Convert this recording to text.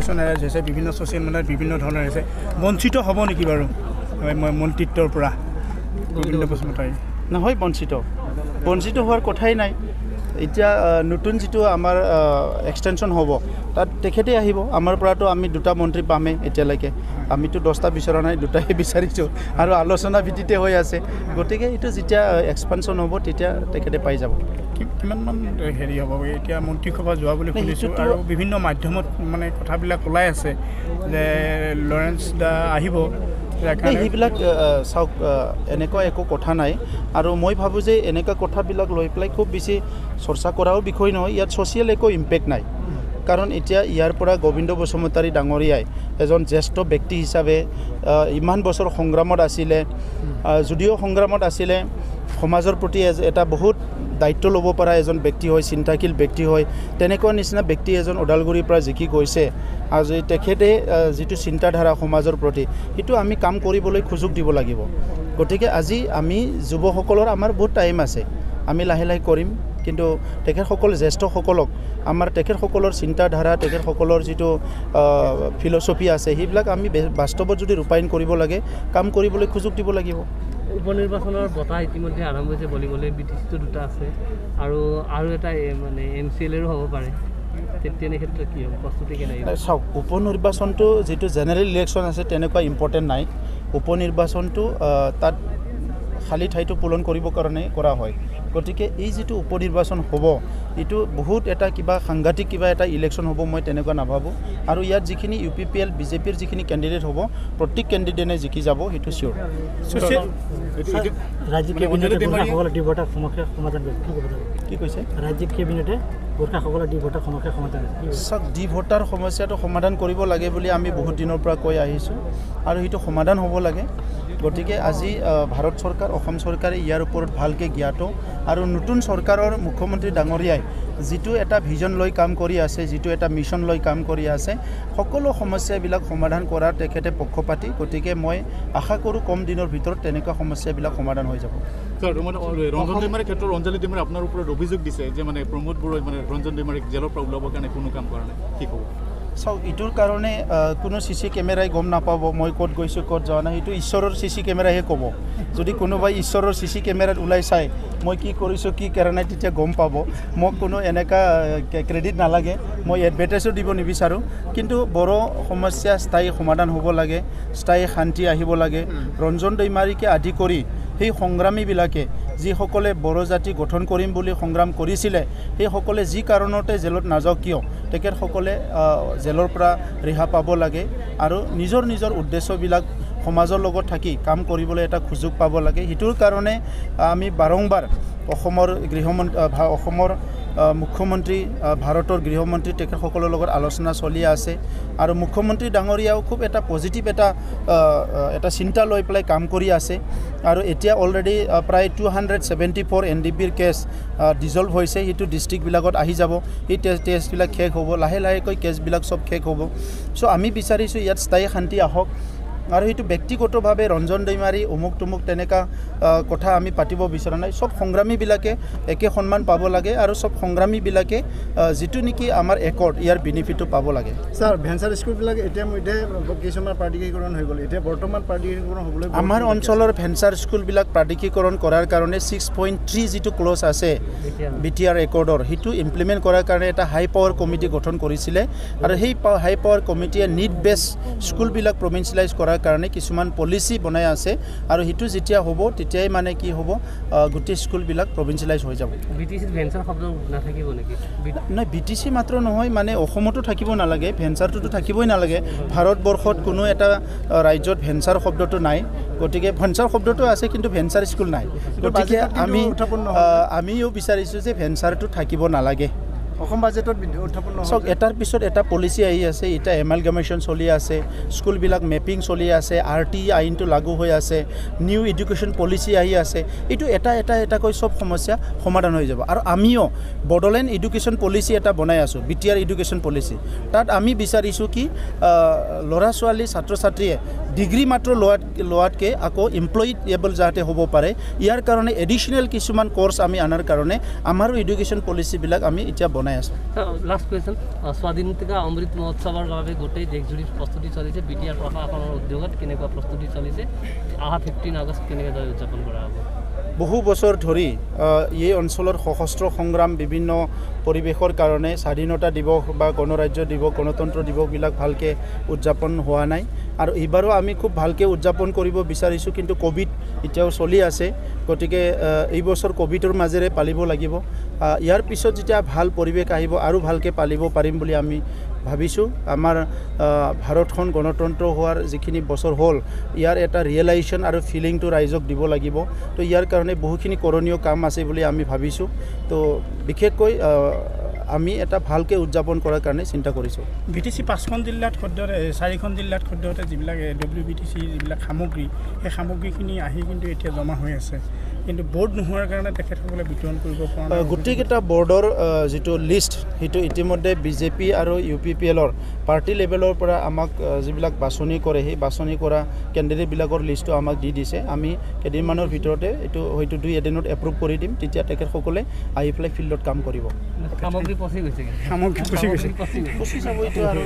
arrange হৈছে বিভিন্ন social মিডিয়াত বিভিন্ন ধৰণৰ হৈছে বঞ্চিত হ'ব নেকি বাৰু মন্ত্ৰিত্বৰ পৰা গোবিন্দ বসুমতাৰী নহয় বঞ্চিত হোৱাৰ কথাই নাই এতিয়া নতুন যিটো আমাৰ এক্সটেনশ্যন হ'ব তাত তেখেতে আহিব আমাৰ পৰাতো আমি দুটা মন্ত্ৰী পামেই এতিয়ালৈকে আমিতো 10টা বিচৰা নাই দুটাহে বিচাৰিছোঁ আৰু আলোচনা ভিত্তিতে হৈ আছে গতিকে এইটো যেতিয়া এক্সপানশ্যন হ'ব তেতিয়া তেখেতে পাই যাব কিমানমান হেৰি হ'ব এতিয়া মন্ত্ৰীসভা যোৱা বুলি শুনিছোঁ আৰু বিভিন্ন মাধ্যমত মানে কথাবিলাক ওলাই আছে যে লৰেন্স দা আহিব সেইবিলাক চাওক এনেকুৱা একো কথা নাই আৰু মই ভাবোঁ যে এনেকুৱা কথাবিলাক লৈ পেলাই খুব বেছি চৰ্চা কৰাও বিষয় নহয় ইয়াত ছ'চিয়েল একো ইম্পেক্ট নাই কাৰণ এতিয়া ইয়াৰ পৰা গোবিন্দ বসুমতাৰী ডাঙৰীয়াই এজন জ্যেষ্ঠ ব্যক্তি হিচাপে ইমান বছৰ সংগ্ৰামত আছিলে যদিও সংগ্ৰামত আছিলে সমাজৰ প্ৰতি এটা বহুত দায়িত্ব ল'ব পৰা এজন ব্যক্তি হয় চিন্তাশীল ব্যক্তি হয় তেনেকুৱা নিচিনা ব্যক্তি এজন ওদালগুৰিৰ পৰা জিকি গৈছে আজি তেখেতে যিটো চিন্তাধাৰা সমাজৰ প্ৰতি সেইটো আমি কাম কৰিবলৈ সুযোগ দিব লাগিব গতিকে আজি আমি যুৱসকলৰ আমাৰ বহুত টাইম আছে আমি লাহে লাহে কৰিম কিন্তু তেখেতসকল জ্যেষ্ঠসকলক আমাৰ তেখেতসকলৰ চিন্তাধাৰা তেখেতসকলৰ যিটো ফিলচফি আছে সেইবিলাক আমি বাস্তৱত যদি ৰূপায়ণ কৰিব লাগে কাম কৰিবলৈ সুযোগ দিব লাগিব উপনিৰ্বাচনৰ বঁটা ইতিমধ্যে আৰম্ভ হৈছে বলিবলৈ বিটিচিটো দুটা আছে আৰু এটা মানে MCLৰো হ'ব পাৰে তেনে ক্ষেত্ৰত কি হ'ব প্ৰস্তুতি কেনেকৈ চাওক উপনিৰ্বাচনটো যিটো জেনেৰেল ইলেকশ্যন আছে তেনেকুৱা ইম্পৰ্টেণ্ট নাই উপনিৰ্বাচনটো তাত খালী ঠাইটো পূৰণ কৰিবৰ কাৰণে কৰা হয় গতিকে এই যিটো উপনিৰ্বাচন হ'ব এইটো বহুত এটা কিবা সাংঘাতিক কিবা এটা ইলেকশ্যন হ'ব মই তেনেকুৱা নাভাবোঁ আৰু ইয়াত যিখিনি UPPL বিজেপিৰ যিখিনি কেণ্ডিডেট হ'ব প্ৰত্যেক কেণ্ডিডেটে জিকি যাব সেইটো চিয়'ৰ ৰাজ্যিক কেবিনেটে গোৰ্খাসকলৰ সমস্যা সমাধান কি কৈছে ৰাজ্যিক কেবিনেটে গোৰ্খাসকলৰ ভোটাৰ সমস্যা সমাধান চাওক ভোটাৰ সমস্যাটো সমাধান কৰিব লাগে বুলি আমি বহুত দিনৰ পৰা কৈ আহিছোঁ আৰু সেইটো সমাধান হ'ব লাগে গতিকে আজি ভাৰত চৰকাৰ অসম চৰকাৰে ইয়াৰ ওপৰত ভালকৈ জ্ঞাত আৰু নতুন চৰকাৰৰ মুখ্যমন্ত্ৰী ডাঙৰীয়াই যিটো এটা ভিজন লৈ কাম কৰি আছে যিটো এটা মিছন লৈ কাম কৰি আছে সকলো সমস্যাবিলাক সমাধান কৰাৰ তেখেতে পক্ষপাতি গতিকে মই আশা কৰোঁ কম দিনৰ ভিতৰত তেনেকুৱা সমস্যাবিলাক সমাধান হৈ যাব ৰঞ্জন দৈমাৰীৰ ক্ষেত্ৰত অঞ্জলি দৈমাৰী আপোনাৰ ওপৰত অভিযোগ দিছে যে মানে প্ৰমোদ বৰুৱাই মানে ৰঞ্জন দৈমাৰীক জেলৰ পৰা ওলাবৰ কাৰণে কোনো কাম কৰা নাই কি ক'ব চাওক ইটোৰ কাৰণে কোনো CC কেমেৰাই গম নাপাব মই ক'ত গৈছোঁ ক'ত যোৱা নাই সেইটো ঈশ্বৰৰ CC কেমেৰাহে ক'ব যদি কোনোবাই ঈশ্বৰৰ CC কেমেৰাত ওলাই চাই মই কি কৰিছোঁ কি কৰা নাই তেতিয়া গম পাব মোক কোনো এনেকুৱা ক্ৰেডিট নালাগে মই এডভাৰটাইজো দিব নিবিচাৰোঁ কিন্তু বড়ো সমস্যা স্থায়ী সমাধান হ'ব লাগে স্থায়ী শান্তি আহিব লাগে ৰঞ্জন দৈমাৰীকে আদি কৰি সেই সংগ্ৰামীবিলাকে যিসকলে বড়ো জাতি গঠন কৰিম বুলি সংগ্ৰাম কৰিছিলে সেইসকলে যি কাৰণতে জেলত নাযাওক কিয় তেখেতসকলে জেলৰ পৰা ৰেহাই পাব লাগে আৰু নিজৰ উদ্দেশ্যবিলাক সমাজৰ লগত থাকি কাম কৰিবলৈ এটা সুযোগ পাব লাগে সেইটোৰ কাৰণে আমি বাৰংবাৰ অসমৰ অসমৰ মুখ্যমন্ত্ৰী ভাৰতৰ গৃহমন্ত্ৰী তেখেতসকলৰ লগত আলোচনা চলি আছে আৰু মুখ্যমন্ত্ৰী ডাঙৰীয়াও খুব এটা পজিটিভ এটা চিন্তা লৈ পেলাই কাম কৰি আছে আৰু এতিয়া অলৰেডি প্ৰায় 274 NDPৰ কেছ ডিজলভ হৈছে সেইটো ডিষ্ট্ৰিক্টবিলাকত আহি যাব এই টেষ্টবিলাক শেষ হ'ব লাহে লাহেকৈ কেছবিলাক চব শেষ হ'ব চ' আমি বিচাৰিছোঁ ইয়াত স্থায়ী শান্তি আহক আৰু সেইটো ব্যক্তিগতভাৱে ৰঞ্জন দৈমাৰী অমুক তুমুক তেনেকুৱা কথা আমি পাতিব বিচৰা নাই সব সংগ্ৰামীবিলাকে একে সন্মান পাব লাগে আৰু সব সংগ্ৰামীবিলাকে যিটো নেকি আমাৰ একৰ্ড ইয়াৰ বেনিফিটটো পাব লাগে ছাৰ ভেঞ্চাৰ স্কুলবিলাক এতিয়া কিছুমান প্ৰাধিকৰণ হৈ গ'ল এতিয়া বৰ্তমান প্ৰাধিকৰণ হ'বলৈ আমাৰ অঞ্চলৰ ভেঞ্চাৰ স্কুলবিলাক প্ৰাধিকৰণ কৰাৰ কাৰণে 6.3 যিটো ক্লজ আছে BTR একৰ্ডৰ সেইটো ইমপ্লিমেণ্ট কৰাৰ কাৰণে এটা হাই পাৱাৰ কমিটি গঠন কৰিছিলে আৰু সেই হাই পাৱাৰ কমিটিয়ে নিড বেছ স্কুলবিলাক প্ৰভিন্সিয়েলাইজ কৰাৰ কাৰণে কিছুমান পলিচি বনাই আছে আৰু সেইটো যেতিয়া হ'ব তেতিয়াই মানে কি হ'ব গোটেই স্কুলবিলাক প্ৰভিন্সিয়েলাইজ হৈ যাব বিটিচিত ভেঞ্চাৰ শব্দ নাথাকিব নেকি নহয় BTC মাত্ৰ নহয় মানে অসমতো থাকিব নালাগে ভেঞ্চাৰটোতো থাকিবই নালাগে ভাৰতবৰ্ষত কোনো এটা ৰাজ্যত ভেঞ্চাৰ শব্দটো নাই গতিকে ভেঞ্চাৰ শব্দটো আছে কিন্তু ভেঞ্চাৰ স্কুল নাই গতিকে আমিও বিচাৰিছোঁ যে ভেঞ্চাৰটো থাকিব নালাগে অসম বাজেটত উত্থাপন চাওক এটাৰ পিছত এটা পলিচি আহি আছে এটা এমালগামেশ্যন চলি আছে স্কুলবিলাক মেপিং চলি আছে RT আইনটো লাগু হৈ আছে নিউ এডুকেশ্যন পলিচি আহি আছে এইটো এটাকৈ সব সমস্যা সমাধান হৈ যাব আৰু আমিও বড়োলেণ্ড এডুকেশ্যন পলিচি এটা বনাই আছোঁ BTR এডুকেশ্যন পলিচি তাত আমি বিচাৰিছোঁ কি ল'ৰা ছোৱালী ছাত্ৰ ছাত্ৰীয়ে ডিগ্ৰী মাত্ৰ লোৱাতকৈ আকৌ এমপ্লয়েবল যাতে হ'ব পাৰে ইয়াৰ কাৰণে এডিশ্যনেল কিছুমান কোৰ্চ আমি আনাৰ কাৰণে আমাৰো এডুকেশ্যন পলিচিবিলাক আমি এতিয়া বনাই আছোঁ লাষ্ট কুৱেশ্যন স্বাধীনতা অমৃত মহোৎসৱৰ বাবে গোটেই দেশজুৰি প্ৰস্তুতি চলিছে বিটিআৰ প্ৰশাসনৰ উদ্যোগত কেনেকুৱা প্ৰস্তুতি চলিছে অহা 15 আগষ্ট কেনেকৈ উদযাপন কৰা হ'ব বহু বছৰ ধৰি এই অঞ্চলৰ সশস্ত্ৰ সংগ্ৰাম বিভিন্ন পৰিৱেশৰ কাৰণে স্বাধীনতা দিৱস বা গণৰাজ্য দিৱস গণতন্ত্ৰ দিৱসবিলাক ভালকৈ উদযাপন হোৱা নাই আৰু এইবাৰো আমি খুব ভালকৈ উদযাপন কৰিব বিচাৰিছোঁ কিন্তু কোভিড এতিয়াও চলি আছে গতিকে এই বছৰ কোভিডৰ মাজেৰে পালিব লাগিব ইয়াৰ পিছত যেতিয়া ভাল পৰিৱেশ আহিব আৰু ভালকৈ পালিব পাৰিম বুলি আমি ভাবিছোঁ আমাৰ ভাৰতখন গণতন্ত্ৰ হোৱাৰ যিখিনি বছৰ হ'ল ইয়াৰ এটা ৰিয়েলাইজেশ্যন আৰু ফিলিংটো ৰাইজক দিব লাগিব তো ইয়াৰ কাৰণে বহুখিনি কৰণীয় কাম আছে বুলি আমি ভাবিছোঁ তো বিশেষকৈ আমি এটা ভালকৈ উদযাপন কৰাৰ কাৰণে চিন্তা কৰিছোঁ BTC 5খন জিলাত সদ্যহতে 4খন জিলাত সদ্যহতে যিবিলাক WBTC যিবিলাক সামগ্ৰী সেই সামগ্ৰীখিনি আহি কিন্তু এতিয়া জমা হৈ আছে কিন্তু বোৰ্ড নোহোৱাৰ কাৰণে তেখেতসকলে বিতৰণ কৰিব পৰা নাই গোটেইকেইটা বোৰ্ডৰ যিটো লিষ্ট সেইটো ইতিমধ্যে বিজেপি আৰু UPPLৰ পাৰ্টি লেভেলৰ পৰা আমাক যিবিলাক বাছনি কৰে সেই বাছনি কৰা কেণ্ডিডেটবিলাকৰ লিষ্টটো আমাক দি দিছে আমি কেইদিনমানৰ ভিতৰতে এইটো হয়তো 2 এদিনত এপ্ৰুভ কৰি দিম তেতিয়া তেখেতসকলে আহি পেলাই ফিল্ডত কাম কৰিব সামগ্ৰী পচি গৈছে সামগ্ৰী পচি গৈছে পচি যাব এইটো আৰু